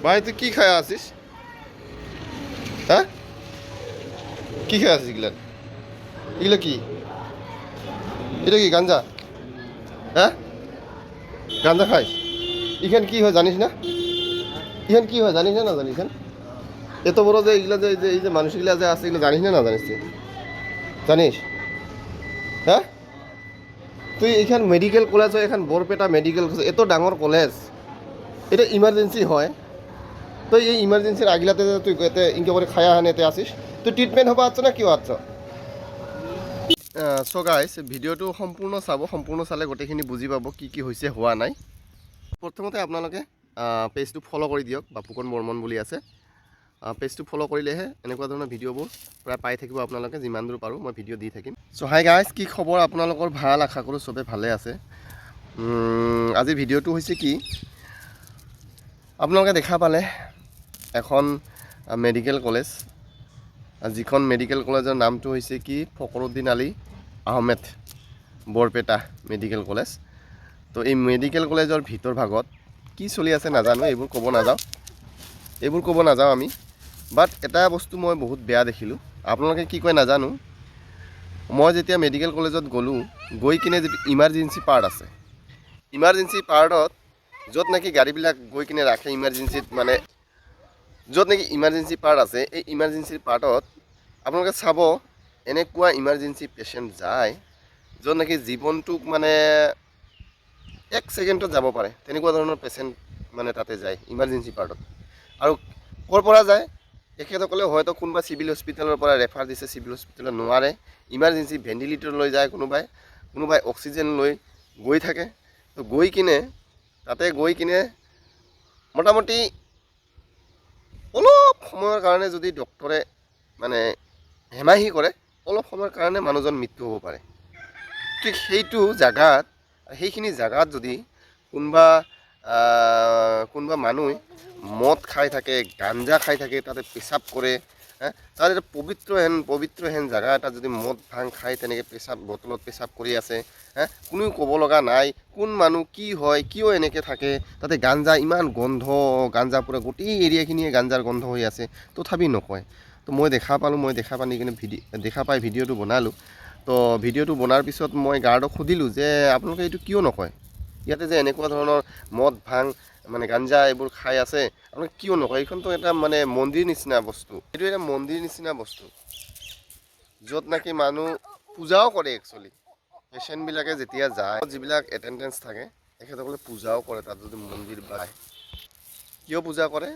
ভাই তুই কি খায় আছিস? হ্যাঁ, কি খায় আছিস এগুলা? এগুলো কি? এটা কি গাঞ্জা? হ্যাঁ, গাঞ্জা খাইস? এখান কি হয় জানিস না? এখান কি হয় জানিস না? না জানিস না? এত বড় যে এগুলা যে এই যে মানুষগুলা যে আছে এগুলো জানিস না? না জানিস তুই? জানিস? হ্যাঁ, তুই এখান মেডিকেল কলেজ হয়, এখান বৰপেটা মেডিকেল কলেজ, এত ডাঙৰ কলেজ, এটা ইমার্জেন্সি হয়। তুই এই ইমার্জেন্সির আগলাতে তুই এতে ইনকে করে খায়া হানে এতে আসিস, তুই ট্রিটমেন্ট হবা আছ না কিয় আছ? চ' গাইছ ভিডিঅ'টো সম্পূৰ্ণ চাব, সম্পূৰ্ণ চালে গোটেইখিনি বুজি পাব কি কি হৈছে হোৱা নাই। প্ৰথমতে আপোনালোকে পেজটো ফ'ল' কৰি দিয়ক, বাপুকণ বৰ্মন বুলি আছে। পেজটো ফ'ল' কৰিলেহে এনেকুৱা ধৰণৰ ভিডিঅ'বোৰ প্ৰায় পাই থাকিব আপোনালোকে, যিমান দূৰ পাৰোঁ মই ভিডিঅ' দি থাকিম। চ' হাই গাইজ, কি খবৰ আপোনালোকৰ? ভাল, আশা কৰোঁ চবে ভালে আছে। আজি ভিডিঅ'টো হৈছে কি, আপোনালোকে দেখা পালে এখন মেডিকেল কলেজ, যিখন মেডিকেল কলেজৰ নামটো হৈছে কি ফখৰুদ্দিন আলী আহমেদ বৰপেটা মেডিকেল কলেজ। তো এই মেডিকেল কলেজৰ ভিতৰ ভাগত কি চলি আছে নাজানো, এইবোৰ ক'ব নাযাওঁ আমি। বাট এটা বস্তু মই বহুত বেয়া দেখিলোঁ, আপোনালোকে কি কয় নাজানো। মই যেতিয়া মেডিকেল কলেজত গ'লোঁ, গৈ কিনে যিটো ইমাৰ্জেঞ্চি পাৰ্ট আছে, ইমাৰ্জেঞ্চি পাৰ্টত য'ত নেকি গাড়ীবিলাক গৈ কিনে ৰাখে ইমাৰ্জেঞ্চিত, মানে য'ত নেকি ইমাৰ্জেঞ্চি পাৰ্ট আছে, এই ইমাৰ্জেঞ্চি পাৰ্টত আপোনালোকে চাব এনেকুৱা ইমাৰ্জেঞ্চি পেচেণ্ট যায় য'ত নেকি জীৱনটোক মানে 1 ছেকেণ্ডত যাব পাৰে, তেনেকুৱা ধৰণৰ পেচেণ্ট মানে তাতে যায় ইমাৰ্জেঞ্চি পাৰ্টত। আৰু ক'ৰ পৰা যায় তেখেতসকলে হয়তো কোনোবা চিভিল হস্পিটেলৰ পৰা ৰেফাৰ দিছে, চিভিল হস্পিটেলত নোৱাৰে, ইমাৰ্জেঞ্চি ভেণ্টিলেটৰ লৈ যায়, কোনোবাই অক্সিজেন লৈ গৈ থাকে। তো তাতে গৈ কিনে মোটামুটি অলপ সময়ৰ কাৰণে যদি ডক্টৰে মানে হেমাহি কৰে, অলপ সময়ৰ কাৰণে মানুহজন মৃত্যু হ'ব পাৰে। ঠিক সেইখিনি জেগাত যদি কোনোবা মানুহ মদ খাই থাকে, গাঞ্জা খাই থাকে, তাতে পেচাব কৰে, তাত এটা পবিত্ৰ হেন জেগা এটা যদি মদ ভাং খাই তেনেকৈ বটলত পেচাব কৰি আছে, কোনেও ক'ব লগা নাই কোন মানুহ কি হয়, কিয় এনেকৈ থাকে, তাতে গাঞ্জা ইমান গোন্ধ, গাঞ্জা পূৰা গোটেই এৰিয়াখিনিয়ে গাঞ্জাৰ গোন্ধ হৈ আছে, তথাপি নকয়। তো মই দেখা পাই কিনে দেখা পাই ভিডিঅ'টো বনালোঁ। তো ভিডিঅ'টো বনাৰ পিছত মই গাৰ্ডক সুধিলোঁ যে আপোনালোকে এইটো কিয় নকয়, ইয়াতে যে এনেকুৱা ধৰণৰ মদ ভাং মানে গাঞ্জা এইবোৰ খাই আছে, আপোনালোকে কিয় নকয়? এইখনতো এটা মানে মন্দিৰ নিচিনা বস্তু, এইটো এটা মন্দিৰ নিচিনা বস্তু, য'ত নেকি মানুহ পূজাও কৰে। একচুৱেলি পেচেণ্টবিলাকে যেতিয়া যায়, যিবিলাক এটেণ্ডেঞ্চ থাকে তেখেতসকলে পূজাও কৰে তাত, যদি মন্দিৰ পায়। কিয় পূজা কৰে?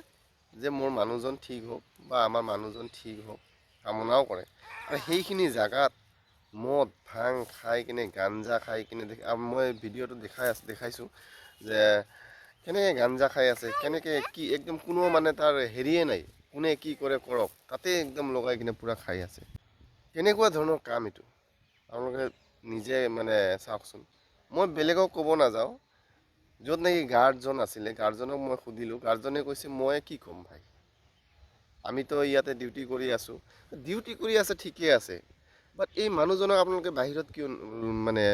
যে মোৰ মানুহজন ঠিক হওক বা আমাৰ মানুহজন ঠিক হওক, কামনাও কৰে। আৰু সেইখিনি জেগাত মদ ভাং খাই কিনে, গাঞ্জা খাই কিনে, মই ভিডিঅ'টো দেখাইছোঁ যে কেনেকৈ গাঞ্জা খাই আছে, কেনেকৈ কি, একদম কোনো মানে তাৰ হেৰিয়ে নাই, কোনে কি কৰে কৰক, তাতে একদম লগাই কিনে পূৰা খাই আছে। কেনেকুৱা ধৰণৰ কাম এইটো আপোনালোকে নিজে মানে চাওকচোন। মই বেলেগক ক'ব নাযাওঁ, য'ত নেকি গাৰ্ডজন আছিলে, গাৰ্ডজনক মই সুধিলোঁ, গাৰ্ডজনে কৈছে মই কি ক'ম ভাই, আমিতো ইয়াতে ডিউটি কৰি আছোঁ। ডিউটি কৰি আছে ঠিকে আছে, বাট এই মানুহজনক আপোনালোকে বাহিৰত কিয় মানে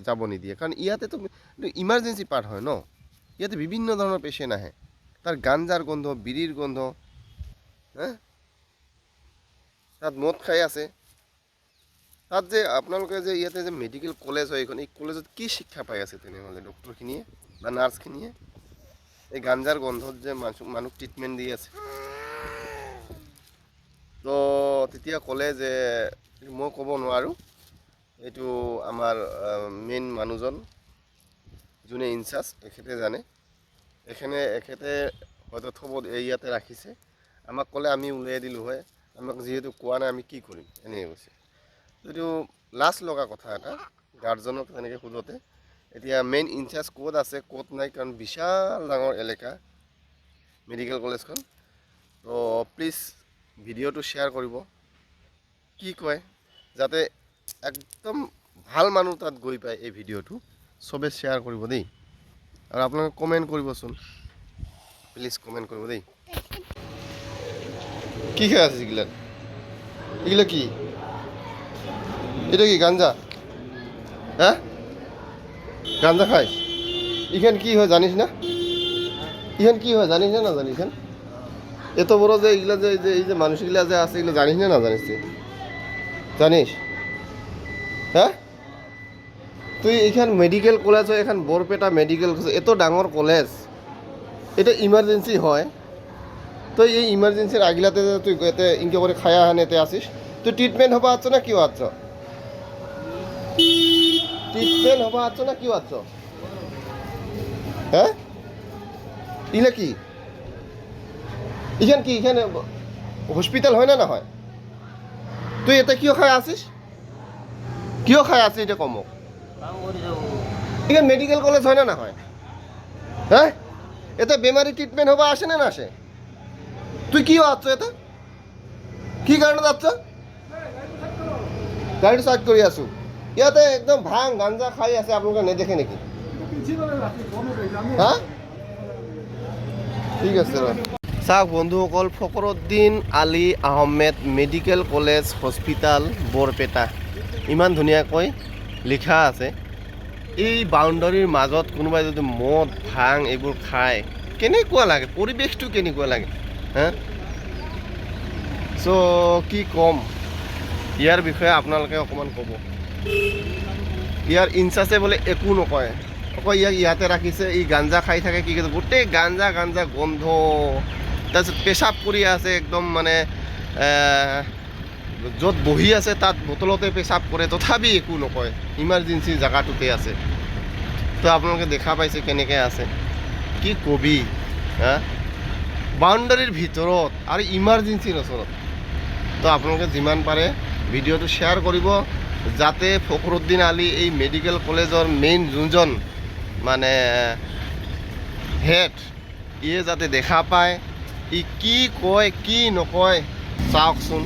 যাব নিদিয়ে? কাৰণ ইয়াতেতো ইমাৰ্জেঞ্চি পাৰ্ট হয় ন, ইয়াতে বিভিন্ন ধৰণৰ পেচেণ্ট আহে, তাৰ গাঞ্জাৰ গোন্ধ, বিড়িৰ গোন্ধ, তাত মদ খাই আছে। তাত যে আপোনালোকে যে ইয়াতে যে মেডিকেল কলেজ হয় এইখন, এই কলেজত কি শিক্ষা পাই আছে তেনেহ'লে ডক্টৰখিনিয়ে বা নাৰ্ছখিনিয়ে? এই গাঞ্জাৰ গন্ধত যে মানুহ ট্ৰিটমেণ্ট দি আছে। তো তেতিয়া ক'লে যে মই ক'ব নোৱাৰোঁ, এইটো আমাৰ মেইন মানুহজন যোনে ইনচাৰ্জ এখেতে জানে, এখেতে হয়তো ইয়াতে ৰাখিছে, আমাক ক'লে আমি উলিয়াই দিলোঁ হয়, আমাক যিহেতু কোৱা নাই আমি কি কৰিম, এনেকৈ কৈছে। এইটো লাজ লগা কথা এটা গাৰ্জেনক তেনেকৈ সোধোতে। এতিয়া মেইন ইনচাৰ্জ ক'ত আছে ক'ত নাই, কাৰণ বিশাল ডাঙৰ এলেকা মেডিকেল কলেজখন। তো প্লিজ ভিডিঅ'টো শ্বেয়াৰ কৰিব, কি কয়, যাতে একদম ভাল মানুহ তাত গৈ পায় এই ভিডিঅ'টো, চবে শ্বেয়াৰ কৰিব দেই। আৰু আপোনালোকে কমেণ্ট কৰিবচোন, প্লিজ কমেণ্ট কৰিব দেই। কি খাই আছে এগুলো কি? এটা কি গাঞ্জা? হ্যাঁ, গাঞ্জা খাইস? এখান কি হয় জানিস না? এখান কি হয় জানিস না? না জানিস? এত বড় যে এগুলা যে এই যে মানুষগুলা যে আছে এগুলো জানিস না না জানিস তুই জানিস হ্যাঁ তুই এইখান মেডিকেল কলেজ হয় এখন বৰপেটা মেডিকেল কলেজ এত ডাঙৰ কলেজ এটা ইমার্জেন্সি হয় তো এই ইমার্জেন্সির আগিলাতে তুই এতে ইনকে করে খায়া হানেতে আসিস তুই ট্রিটমেন্ট হবা আছো না কি আছো ট্রিটমেন্ট হবা আছো না কি আছো হ্যাঁ ইলে কি এখান কি এখানে হসপিটাল হয় না না হয় তুই এতে কিয় খাই আসিস কিয় খাই আসিস এটা কম এখানে মেডিকেল কলেজ হয় না না হয় হ্যাঁ এতে বেমারি ট্রিটমেন্ট হবা আসে না না আসে তুই কি আছো এতে কি কারণে যাচ্ছ গাড়ি সাইড করে আসু ইয়াতে একদম ভাং গাঞ্জা খাই আছে আপোনালোকে নেদেখে নেকি হা ঠিক আছে চাওক বন্ধুসকল Fakhruddin Ali Ahmed medical college hospital Barpeta ইমান ধুনীয়াকৈ লিখা আছে এই বাউণ্ডাৰীৰ মাজত কোনোবাই যদি মদ ভাং এইবোৰ খায় কেনেকুৱা লাগে পৰিৱেশটো কেনেকুৱা লাগে হা চ' কি ক'ম ইয়াৰ বিষয়ে আপোনালোকে অকণমান ক'ব ইয়াৰ ইনচাৰ্জে বোলে একো নকয় অকল ইয়াক ইয়াতে ৰাখিছে ই গাঞ্জা খাই থাকে কি গোটেই গাঞ্জা গাঞ্জা গোন্ধ তাৰপিছত পেচাব কৰি আছে একদম মানে য'ত বহি আছে তাত বটলতে পেচাব কৰে তথাপি একো নকয় ইমাৰ্জেঞ্চি জেগাটোতে আছে তো আপোনালোকে দেখা পাইছে কেনেকৈ আছে কি কবি হা বাউণ্ডাৰীৰ ভিতৰত আৰু ইমাৰ্জেঞ্চিৰ ওচৰত তো আপোনালোকে যিমান পাৰে ভিডিঅ'টো শ্বেয়াৰ কৰিব যাতে ফকৰুদ্দিন আলী এই মেডিকেল কলেজৰ মেইন যোনজন মানে হেড ইয়ে যাতে দেখা পায় ই কি কয় কি নকয় চাওকচোন